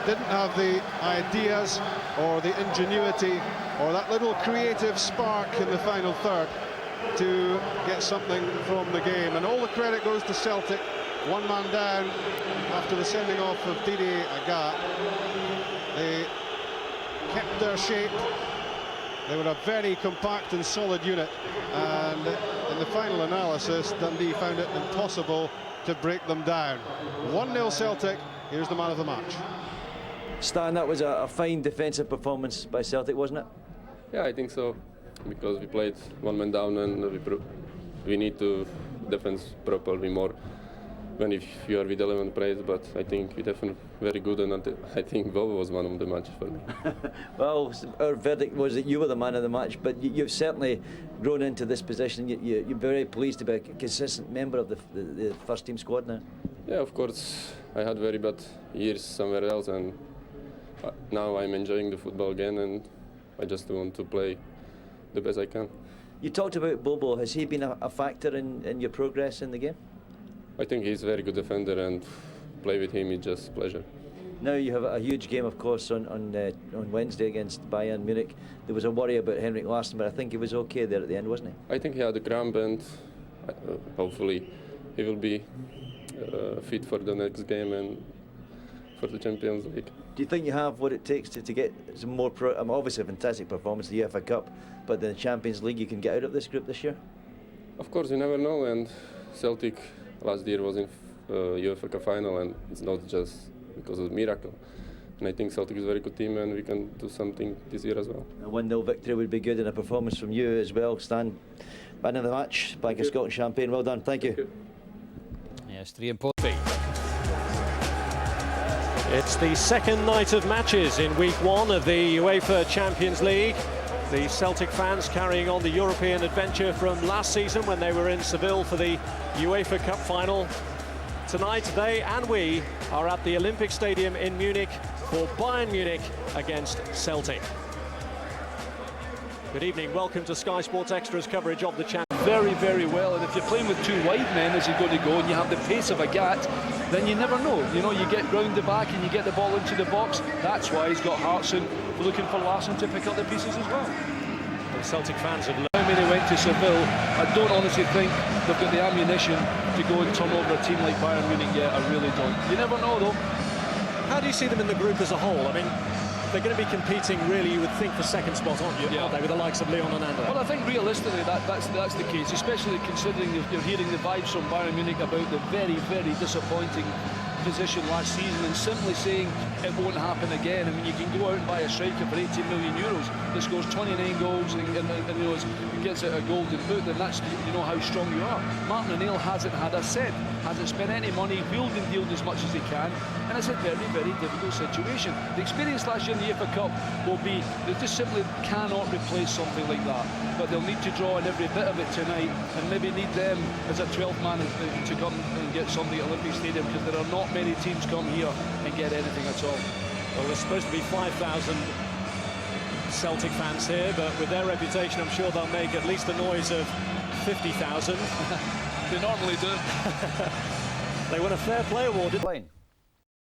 didn't have the ideas or the ingenuity or that little creative spark in the final third to get something from the game. And all the credit goes to Celtic. One man down after the sending off of Didier Agat. They kept their shape. They were a very compact and solid unit, and in the final analysis Dundee found it impossible to break them down. 1-0 Celtic. Here's the man of the match. Stan, that was a fine defensive performance by Celtic, wasn't it? Yeah, I think so, because we played one man down and we need to defend properly more when if you are with 11 players, but I think we definitely very good, and I think Bobo was man of the match for me. Well, our verdict was that you were the man of the match, but you've certainly grown into this position. You're very pleased to be a consistent member of the first team squad now. Yeah, of course, I had very bad years somewhere else, and now I'm enjoying the football again, and I just want to play the best I can. You talked about Bobo. Has he been a factor in your progress in the game? I think he's a very good defender, and play with him is just pleasure. Now you have a huge game, of course, on Wednesday against Bayern Munich. There was a worry about Henrik Larsson, but I think he was okay there at the end, wasn't he? I think he had a cramp, and hopefully he will be fit for the next game and for the Champions League. Do you think you have what it takes to get some more obviously a fantastic performance in the UEFA Cup, but the Champions League, you can get out of this group this year? Of course, you never know, and Celtic last year was in UEFA Cup final, and it's not just because of the miracle. And I think Celtic is a very good team, and we can do something this year as well. A 1-0 victory would be good, and a performance from you as well, Stan. Man of the match, Bank of Scotland champagne. Well done, thank you. Yes, 3 important. It's the second night of matches in week 1 of the UEFA Champions League. The Celtic fans carrying on the European adventure from last season when they were in Seville for the UEFA Cup final. Tonight, they and we are at the Olympic Stadium in Munich for Bayern Munich against Celtic. Good evening, welcome to Sky Sports Extra's coverage of the Champions League. Very, very well, and if you're playing with 2 wide men as you're going to go and you have the pace of Agat, then you never know. You know, you get round the back and you get the ball into the box. That's why he's got Hartson looking for Larsson to pick up the pieces as well. The Celtic fans have learned. When they went to Seville, I don't honestly think they've got the ammunition to go and turn over a team like Bayern Munich yet. I really don't. You never know, though. How do you see them in the group as a whole? I mean, they're going to be competing, really, you would think, for second spot, aren't you? Yeah. Aren't they, with the likes of Lyon and Anderlecht? Well, I think realistically that's the case, especially considering you're hearing the vibes from Bayern Munich about the very, very disappointing position last season, and simply saying it won't happen again. I mean, you can go out and buy a striker for 18 million euros that scores 29 goals and you know, gets a golden boot, then that's, you know, how strong you are. Martin O'Neill hasn't had a cent, hasn't spent any money, wheeled and dealed as much as he can, and it's a very, very difficult situation. The experience last year in the UEFA Cup will be, they just simply cannot replace something like that, but they'll need to draw in every bit of it tonight, and maybe need them as a 12th man to come and get something at Olympic Stadium, because there are not many teams come here and get anything at all. Well, there's supposed to be 5,000 Celtic fans here, but with their reputation, I'm sure they'll make at least a noise of 50,000. They normally do. They won a Fair Play award. Playing.